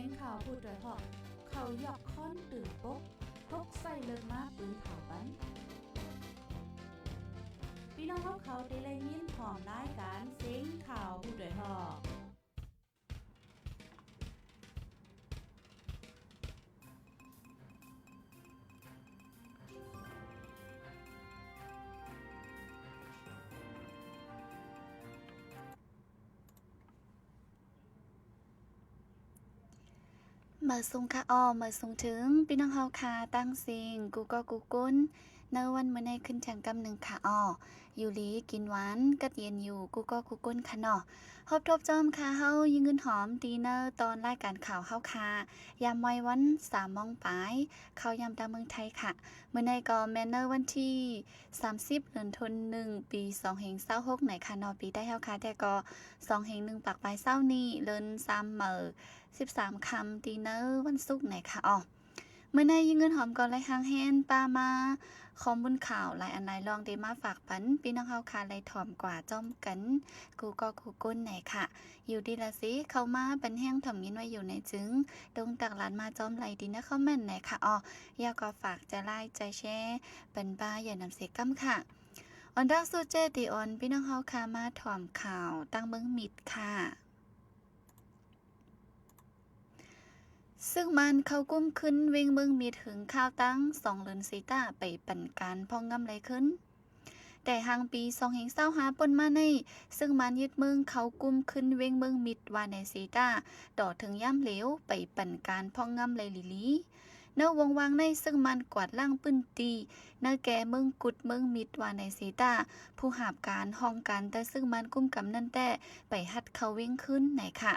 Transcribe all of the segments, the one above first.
สียงข่าวพูดด้วยหอกเขาหยอกค้อนตื่นปกพกใส่เลิกมาปืนเผาปันพี่น้องเขาได้เลยยินหอมรายการเสียงข่าวพูดด้วยหอกเมื่อส่งค่ะเมื่อส่งถึงพี่น้องเฮาค่ะตั้งสิ่งกูก็กูกุ้นในวันมื้อในขึ้นแข่งกำหนึ่งค่ะอยู่ลีกินหวานกัดเย็นอยู่กูก็กูกุ้นค่ะฮอบทบจอมค่ะเฮายิงเงินหอมดีเนอร์ตอนรายการข่าวเฮาค่ะยามไว้วัน3 โมงปลายข่าวยามตาเมืองไทยค่ะมื้อในก็แม่นเนอร์วันที่30 เดือนธันวาคมปี2526ไหนค่ะปีได้เฮาค่ะแต่ก็2/1ปักปลายเช้านี้เลิน3มื้อ13 คำตีเนอร์วันศุกร์ไหนค่ะเมื่อในยิงเงินหอมก่อนไล่หางแฮนปามาคอมบุญข่าวหลายอันหลายลองได้มาฝากปันพี่น้องเฮาค่ะไล่ถ่อมกว่าจ้อมกันกูก็กูก้นไหนค่ะอยู่ดีละสิเข้ามาเป็นแห้งถ่อมยินไว้อยู่ในจึงดงตักหลานมาจ้อมไหลดีนะคอมเมนต์ไหนค่ะอยากก็ฝากจะไล่ใจแชร์เป็นบ้าอย่านำเสียกำค่ะออนดักสู้เจติออนพี่น้องเฮาค่ะมาถ่อมข่าวตั้งเมืองมิดค่ะซึ่งมันเข้ากุ้มขึ้นเวงเมืองมีถึงข้าวตั้ง2 เดือนสีตาไปปั่นการพองงำไรขึ้นแต่หางปี2025ปนมาในซึ่งมันยึดเมืองเขากุ้มขึ้นเวงเมืองมิดว่าในสีตาต่อถึงย่ำเหลวไปปั่นการพองงำไรลิลีเนื้อวงวางในซึ่งมันกวาดล่างปื้นตีเนื้อแก่เมืองกุดเมืองมิดว่าในสีตาผู้หาบการห้องการแต่ซึ่งมันกุ้มกำนั่นแต่ไปฮัดเขาเว้งขึ้นไหนค่ะ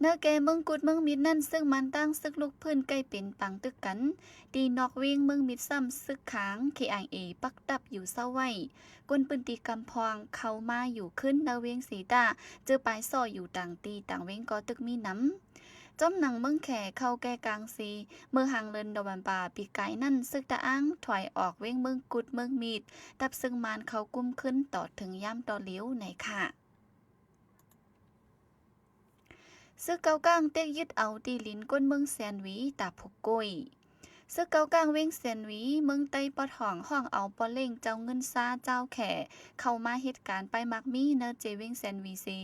เนื้อแกเมืองกุดเมืองมิดนั่นซึ่งมันตั้งซึกลูกพื้นใกล้เป็นปังตึกกันตีนอกเวียงเมืองมิดซ้ำซึกขาง KIA ปักตับอยู่เศร้าไว้กวนปืนตีกำพองเข้ามาอยู่ขึ้นเนื้อเวียงสีตาเจอปลายซ่ออยู่ต่างตีต่างเวียงก็ตึกมีน้ำจ้อมหนังเมืองแขเข้าแก่กลางซีเมื่อหางเลินดอกบันป่าปีไก่นั่นซึกตะอ้างถอยออกเวียงเมืองกุดเมืองมิดตับซึ่งมันเขากุ้มขึ้นต่อถึงย่ำต่อเลี้ยวไหนค่ะซึกเกาก้างเต็กยึดเอาตีลินก้นเมืองแสนหวีตาผกกุยซึกเกาก้างเว้งแสนหวีเมืองไต้ปอทองห้องเอาปอเล่งเจ้าเงินซาเจ้าแข่เข้ามาเหตุการณ์ไปมักมีเนเจเว้งแสนหวีซี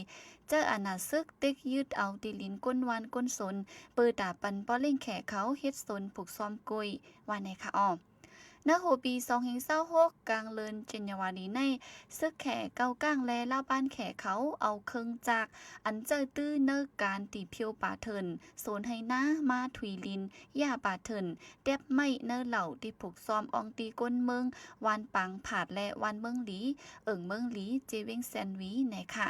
เจออาณาซึกเต็กยึดเอาตีลินก้นวานก้นสนเปิดตาปันปอเล่งแข่เขาเฮ็ดสนผูกซ้อมกุยว่าในค่ะณโหปี2026กลางเลินเจนยาวานีในซึกแข่เก้าก้างแลล่าบ้านแข่เขาเอาเครื่องจากอันเจอตื้อเนอการตีเพียวป่าเถินโซนให้หน้ามาถุยลินย่าป่าเถินเต็บไม่เนอเหล่าที่ผูกซ้อมอองตีก้นเมืองวานปังผาดและวานเมืองหลีเมืองหลีเจเวงแซนวีไหนค่ะ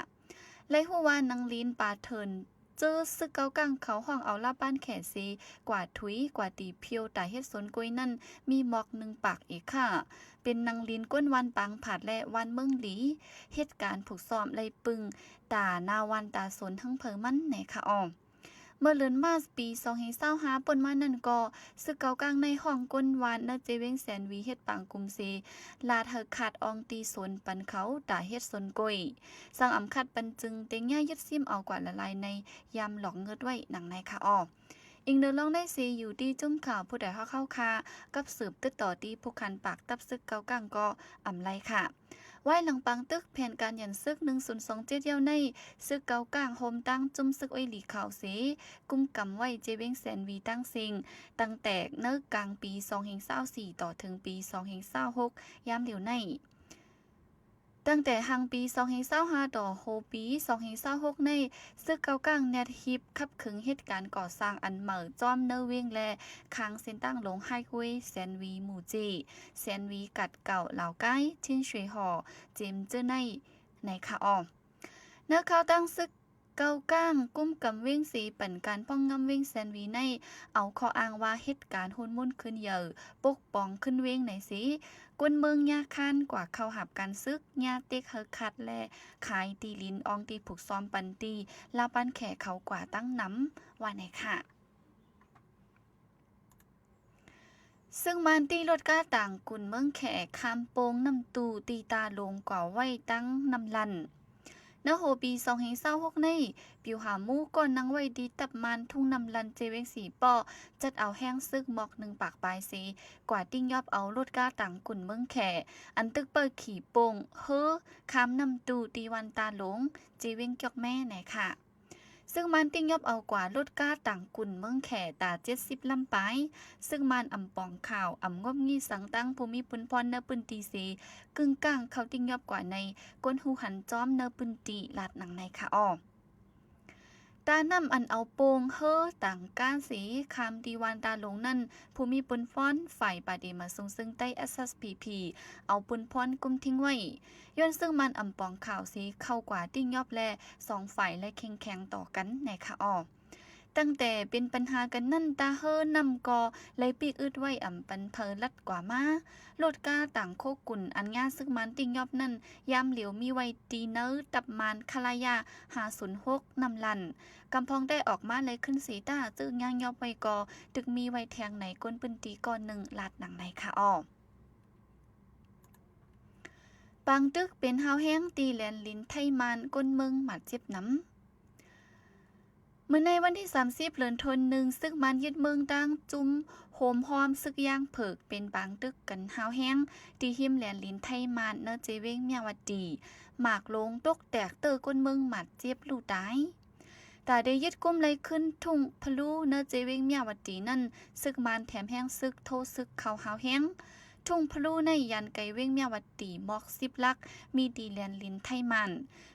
ไล่หัววานนางลินป่าเถินเจอซึกเกากังเขาห้องเอาลาบ้านแขซีกว่าถุยกว่าตีเพียวแต่เฮ็ดสนกุยนั่นมีหมอก1 ปากอีกค่ะเป็นนางลินก้นวันปังผาดและวันเมืองหลีเหตุการณ์ผูกซ้อมไล่ปึงตานาวันตาสนทั้งเพิงมันไหนค่ะเมื่อเลือนมาปี2025ปนมานั่นก็ซึกเกากลางในห้องก้นวานเนเจเวงแสนวีเฮ็ดปังกุมซีลาเธอขาดอองตีสนปันเขาตาเฮ็ดสนกุยสร้างอำคัดปันจึงเต็งย่ายึดซิมเอากว่าละลายในยามหลอกเงิดไว้หนังในค่ะอีกเดินลองได้ซีอยู่ที่จุ่มข่าวผู้ใดเข้าคากับสืบตึกต่อที่ผู้คันปากตับซึกเกากังก็อำไลค่ะไว้หลังปังตึกแผนการยันซึก1027เดียวในซึกเกากลางโฮมตั้งจุ่มซึกอ้อยหลีข่าวเสกุมกำไว้เจเวงแสนวีตั้งสิงตั้งแต่เนื้อกลางปี2024ต่อถึงปี2026ยามเดียวในตั้งแต่หังปี2025ต่อโฮปี2026ในซึกเกาก้างแนทฮิปขับขึงเหตุการณ์ก่อสร้างอันเหม่อจอมเนเวงและค้างเส้นตั้งลงไฮเวย์แซนวีหมู่จีแซนวีกัดเก่าเหล่าใกล้ทิ้นช่วยห่อเจมเจอในค่ะเนื้อเขาตั้งซึกเกาก้างกุ้มกำเว้งสีปั่นการป้องงำเว้งแซนวีในเอาข้ออ้างว่าเหตุการณ์หุ่นมุ่นขึ้นเยอะปกป้องขึ้นเว้งไหนสิกวนเมืองยาคันกว่าเข้าหับการซึกยาเต็กเฮอคัดและขายตีลินอองตีผูกซ้อมปันตีลาปันแขกเขากว่าตั้งน้ำว่าไหนค่ะซึ่งมันตีรถก้าต่างกุนเมืองแขกคำโปงน้ำตูตีตาลงกว่าไว้ตั้งน้ำลัน เนื้อโหปี2026นี้ปิวหาหมู่ก่อนนังไว้ดีตับมันทุ่งนำลันเจเวงสีป้อจัดเอาแห้งซึกหมอก1ปากปลายสีกว่าติ้งยอบเอารถก้าต่างกุ่นเมืองแขอันตึกเปิดขี่โป่งเฮ้อคำนำตูตีวันตาหลงเจเวงเกียกแม่ไหนค่ะซึ่งมันติ้งยอบเอากว่ารถก้าต่างกุ่นเมืองแขตา70ลำไปซึ่งมันอำปองข่าวอำงบงี้สังตั้งภูมิปุนพรเนปืนตีสีกึ่งกลางเขาติ้งยอบกว่าในก้นหูหันจ้อมเนปืนตีลาดหนังในค่ะอ้อตานำอันเอาโปงเฮ้อต่างก้านสีคำดีวานตาหลงนั่นภูมิปุนพรฝ่ายปาดีมาทรงซึ่งใต้ SSPP เอาปุนพรกุมทิ้งไว้ย้อนซึ่งมันอำปองข่าวสีเข้ากว่าติ้งยอบแล2ฝ่ายและแข็งต่อกันในค่ะอ้อตั้งแต่เป็นปัญหากันนั่นตาเฮ้อนำกอเลยปีกอึดไว้อำปันเพอลัดกว่ามาโลดก้าต่างโคกุ่นอันง่าซึ่งมันติ้งยอบนั่นยามเหลียวมีไว้ตีเนอตับมันคลายา506นำลันกำพองได้ออกมาเลยขึ้นสีตาจึงย่างยอบไว้กอตึกมีไว้แทงไหนก้นปืนตีก่อน1ลาดหนังไหนค่ะอ้อปังตึกเป็นหาวแห้งตีแลนลิ้นไทยมันก้นเมืองหมัดเจ็บน้ำเมื่อในวันที่30เดือนธันวาคมซึ่งมันยึดเมืองดังจุ้มโหมหอมซึกย่างเผิกเป็นบางตึกกันหาวแห้งตีหิมแหลนลิ้นไทยมันเนเจเวงเมียวดีหมากลงตกแตกเตอก้นเมืองหมัดเจ็บลูกตายแต่ได้ยึดกุมเลยขึ้นทุ่งพลูเนเจเวงเมียวดีนั่นซึกมันแถมแห้งซึกโทซึกเขาหาวแห้งทุ่งพลูในยันไกเว้งเมียวดีมอก10ลักมีดีแลนลิ้นไทยมัน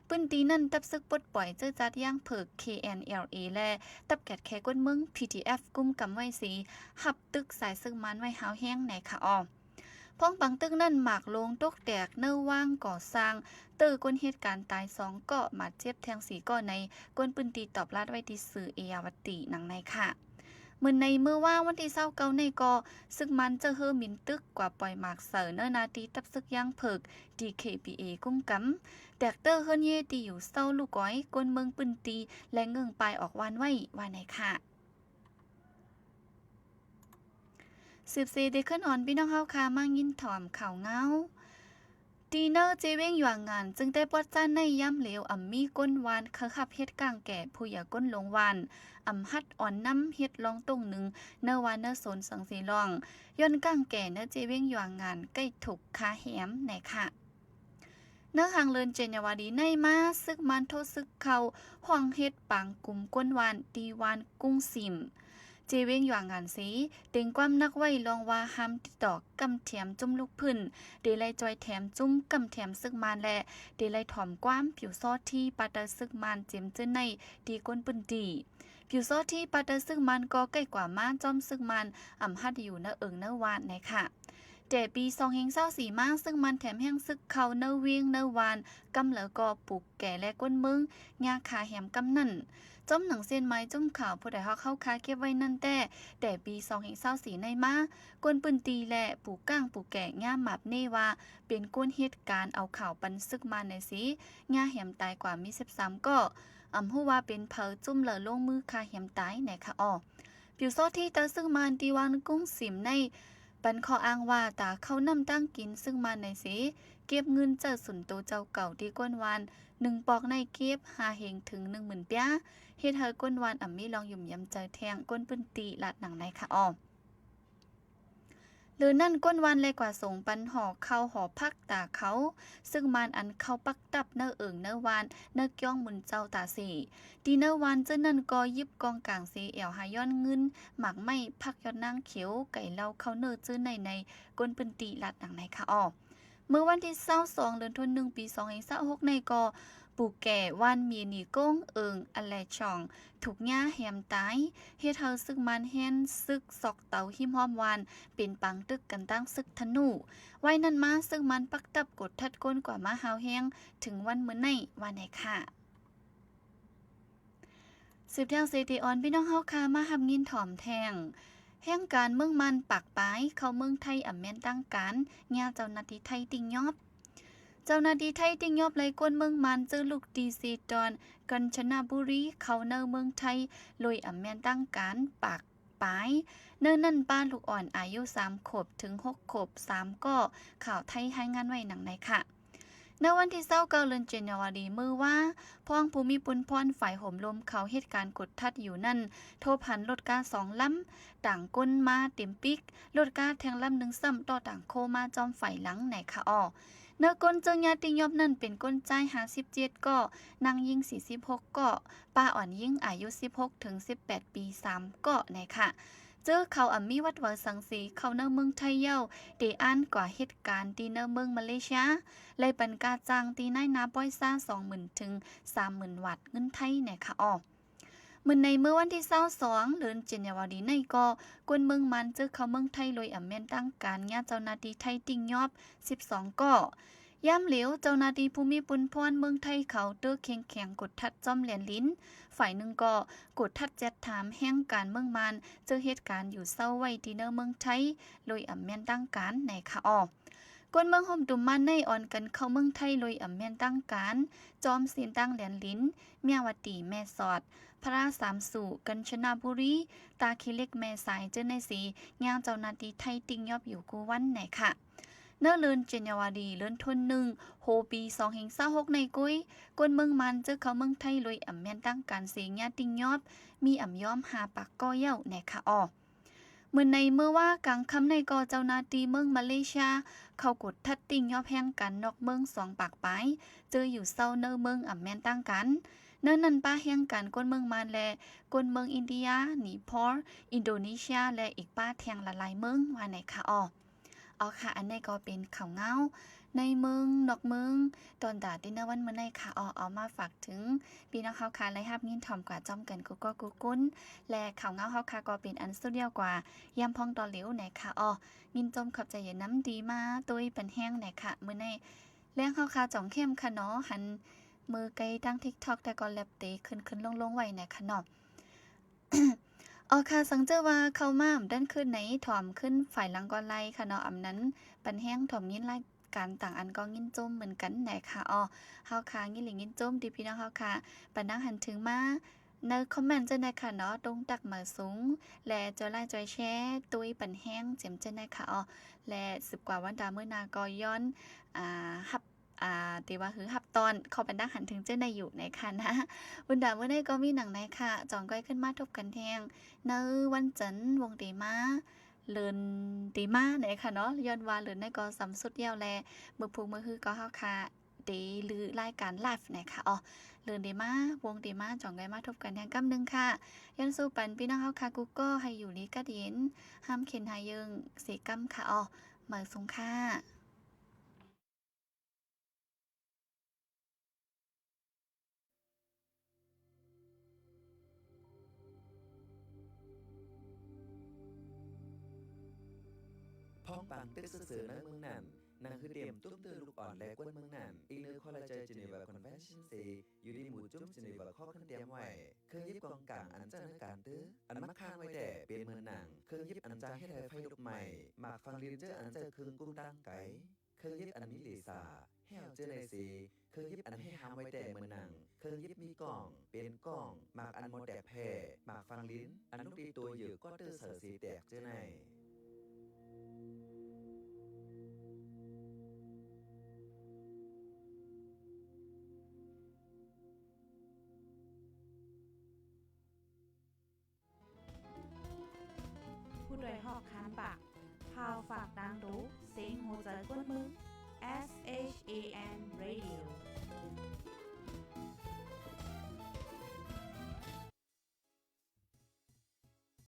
ปืนตีนั่นตับซึกปลดปล่อยเจ้าจัดย่างเผิก KNLA และตับแกดแคก้นเมือง PTF กุมกำไว้สีหับตึกสายซึกมันไว้หาวแห้งในค่ะอ้อพ้องปังตึกนั่นหมากลงตกแตกเนื้อว่างก่อสร้างตื้อก้นเหตุการณ์ตาย2เกาะมาเจ็บแทง4ก้อนในก้นปืนตีตอบลาดไว้ที่สื่อเอยาวติหนังในค่ะเมื่อว่าวันที่29ในกอซึกมันจะเฮอมินตึกกว่าปล่อยหมากเสอเนนาตีตับซึกย่างเผิก DKPA กุ้มกำแตกเตอร์เฮิรนเยตีอยู่เศร้าลูกก้อยก้นเมืองปืนตีและเงิงปลายออกวานไว้ว่าไหนค่ะสืบเสได้ขึ้นอ่อนพี่น้องเฮาค่ะมายินถ่อมข่าวเงาดีเนอร์เจเว้งอยู่งานจึงได้ปวดจ้านในย่ำเหลวมีก้นวานคือขับเฮ็ดกลางแก่ผู้อย่าก้นลงวานฮัดอ่อนน้ำเฮ็ดลองตรงหนึ่งเนวานเนโซนสังสีลองย้อนกลางแก่เนเจเว้งอยู่งานใกล้ถูกคาแหมไหนค่ะเนื้อหางเลินเจนยาวาดีในมาซึกมันโทซึกเขาห้องเฮ็ดปังกลุ่มก้นวานตีวานกุ้งสิมเจเว้งอยู่งานสีเต็งความนักไว้ลองว่าห้ามติดต่อกำแถมจุ่มลูกพื้นเดลัยจอยแถมจุ่มกำแถมซึกมันและเดลัยถ่อมความผิวซอดที่ปาตะซึกมันเจ็มเจ้าในดีก้นปืนตีผิวซอดที่ปาตะซึกมันก็ใกล้กว่าม่านจอมซึกมันฮัดอยู่เนเนวานไหนค่ะแต่ปี2024มาซึ่งมันแถมแห้งซึกเขาเนเวียงเนวานกำเหลือก็ปลูกแก่และก้นมึงยาขาแหมกำนั่นจอมหนังเส้นไม้จุ่มข่าวผู้ใดเฮาเข้าคาเก็บไว้นั่นแต่ปี2024ในมากวนปืนตีและปลูกก้างปลูกแก่ง่าหมับเนว่าเป็นก้นเหตุการณ์เอาข่าวปันซึกมาในสีง่าแหมตายกว่ามี13ก็ฮู้ว่าเป็นเผอจุ่มเหลือลงมือคาแหมตายไหนค่ะอ้อผิวซอที่ตาซึ่งมันตีวานกุ้งสิมในปันขออ้างว่าตาเขานำตั้งกินซึ่งมันในสีเก็บเงินเจอสุนโตเจ้าเก่าที่ก้นวาน1ปอกในเก็บ5เฮงถึง 10,000 ป้าเฮ็ดให้ก้นวานมีลองยุ่มยำใจแทงก้นปืนตีลาดหนังในค่ะอ้อหรือนั่นก้นวันเลยกว่าส่งปันห่อเข้าห่อพักตาเขาซึ่งมันอันเข้าปักตับเนเนวานเนก้องมุนเจ้าตาสีดีเนวานเจ้านั่นก็ยิบกองกลางสีเอวหาย้อนเงินหมักไม่พักยอดนางเขียวไก่เล่าเข้าเจ้าในก้นปืนตีลาดหนังในค่ะอ้อเมื่อวันที่22เดือนธันวาคมปี2026ในก็ปู่แก่ว่านเมียนีก้งอันแลช่องถูกย่าแหมตายเฮ็ดเฮาซึกมันแฮนซึกซอกเตาหิมหอมวานเป็นปังตึกกันตั้งซึกธนูไว้นั่นมาซึ่งมันปักตับกดทัดก้นกว่ามาหาวแห้งถึงวันมื้อในวันไหนค่ะสืบแทงเซติออนพี่น้องเฮาค่ะมาทำยินถ่อมแทงแห่งการเมืองมันปากปายเข้าเมืองไทยแม่นตั้งการญาเจ้าหน้าที่ไทยติงยอบเจ้าหน้าที่ไทยติงยอบไล่กวนเมืองมันเจอลูกดีซีดอนกัญชนาบุรีเขาเนเมืองไทยลอยแม่นตั้งการปากปายเนิ่นนั่นป้าลูกอ่อนอายุ3 ขวบถึง 6 ขวบ3ก็ข่าวไทยให้งานไว้หนังไหนค่ะ ในวันที่29เดือนกันยายนมื้อว่าพ้องภูมิพลพรฝ่ายห่มลมเขาเหตุการณ์กดทัดอยู่นั่นโทรพันรถกา2ลำต่างก้นมาเต็มปิกรถกาแทงลำ1ซ้ำต่อต่างโคมาจอมฝ่ายหลังไหนคะอ้อเนื้อก้นเจิงญาติยอบนั่นเป็นก้นใจ57ก็นางยิง46ก็ป้าอ่อนยิงอายุ16ถึง18ปี3ก็ไหนค่ะเจอเขาอ่ำมีวัดเวอสังสีเขาเนื้อเมืองไทยเย้าเดอันกว่าเหตุการณ์ที่เนื้อเมืองมาเลเซียเลยปันกาจังตีนายนาป้อยซ่า20,000ถึง30,000วัตต์เงินไทยเนี่ยค่ะอ้อมื้อในเมื่อวันที่22เดือนกันยายนในก็กวนเมืองมันเจอเขาเมืองไทยโดยอำแม่นตั้งการญาเจ้าหน้าที่ไทยติ่งยอบ12ก็ย่ำเหลียวเจ้าหน้าที่ภูมิพลพรเมืองไทยเขาเตอแข็งกดทัดจอมเหรียญลิ้นฝ่ายหนึ่งก็กดทัดแจ็ดถามแห่งการเมืองมันเจอเหตุการณ์อยู่เศร้าไว้ที่เนอเมืองไทยโดยอำแม่นตั้งการในค่ะอ้อกวนเมืองห่มตุ่มมันในอ่อนกันเข้าเมืองไทยโดยอำแม่นตั้งการจอมศีลตั้งเหรียญลิ้นเมียวตีแม่สอดพระราสามสู่กัญชนาบุรีตาคิเล็กแม่สายเจ้าในสีย่างเจ้าหน้าที่ไทยติ่งยอบอยู่กูวันไหนค่ะเนื้อเลือนเจนยาวดีเลือนทน1โฮปี2026ในกุ้ยกวนเมืองมันเจอเขาเมืองไทยโดยอำแม่นตั้งการเสียงญาติ่งยอบมีอำย้อมหาปากก้อเย้าไหนค่ะอ้อเมื่อในเมื่อว่ากลางค่ำในกอเจ้าหน้าที่เมืองมาเลเซียเขากดทัดติ่งยอบแห่งกันนอกเมือง2ปากปลายเจออยู่เศร้าเนอเมืองอำแม่นตั้งกันเนั่นป้าแห่งกันกวนเมืองมาแลกวนเมืองอินเดียนีพอลอินโดนีเซียและอีกป้าแทงละลายเมืองว่าไหนค่ะอ้อเอาค่ะอันนี้ก็เป็นข่าวเงาในเมืองนอกเมืองตอนดาดินวันเมื่อในค่ะเอามาฝากถึงพี่น้องเขาค่ะและฮับยินถ่อมกว่าจอมกันกูก็กูกุ้นและข่าวเงาเขาค่ะก็เป็นอันสุดเดียวกว่ายำพองตอเหลียวไหนค่ะยินจมขับใจอย่าน้ำดีมาตุ้ยเป็นแห้งไหนค่ะเมื่อในเลี้ยงเขาค่ะจ่องเข้มค่ะเนาะหันมือไกลตั้ง TikTok แต่ก็แลบเตะขึ้นลงไว้ไหนค่ะเนาะ ค่ะสังเจอว่าเข้ามาด้านขึ้นไหนถ่อมขึ้นฝ่ายหลังก่อนไล่ค่ะเนาะอำนั้นปันแห้งถ่อมยินรายการต่างอันก็ยินจมเหมือนกันไหนค่ะเฮาค่ะยินหลิงยินจมดีพี่น้องเฮาค่ะปันนังหันถึงมาในคอมเมนต์จังได๋ค่ะเนาะตรงตักมาสูงและจอยไลค์จอยแชร์ตุ้ยปันแห้งเจ็มจังได๋ค่ะและ10กว่าวันดามื้อนาก็ย้อนฮับตีว่าคือฮับตอนเขาเป็นดังหันถึงเจ้าในอยู่ในค่ะนะวันดาเมื่อได้ก็มีหนังในค่ะจองก้อยขึ้นมาทบกันแทงในวันจันทร์วงตีมาเลินตีมาไหนค่ะเนาะย้อนว่าเลินในก็สำสุดยาวแลมือพูมือคือก็เฮาค่ะเดหรือรายการไลฟ์ไหนค่ะเลินดีมาวงดีมาจองก้อยมาทบกันแทงกำนึงค่ะยันสู้ปันพี่น้องเฮาค่ะกูก็ให้อยู่ลีกะเดียนห้ามเข็นหายึงเสกำค่ะเหมือสงค่ะพ้องปังตึกซื่อๆในเมืองนั่นนางคือเตรียมตุ้มเตือลูกอ่อนและกวนเมืองนั่นอีกเนื้อคอลลาเจนเจนีวาคอนเวนชั่นซีอยู่ในหมู่จุ้มเจนีวาข้อขึ้นเตรียมไว้เครื่องยิบกองกลางอันเจ้าหน้าการตื้ออันมักข้างไว้แต่เปลี่ยนเมืองนั่งเครื่องยิบอันจาให้ไทยไฟลุกใหม่หมากฟังลินเจออันเจอครึ่งกุ้งตั้งไก่เครื่องยิบอันมีเลซาให้เอาเจอในซีเครื่องยิบอันให้หามไว้แต่เมืองนั่งเครื่องยิบมีกล่องเป็นกล่องหมากอันโมแดกแพ่หมากฟังลิ้นอันลูกดีตัวอยู่ก็ตื้อเสือสีแตกเจอในผู้โดยหอกคานปากพาวฝากดังรู้เสียงโหใจกวนมือ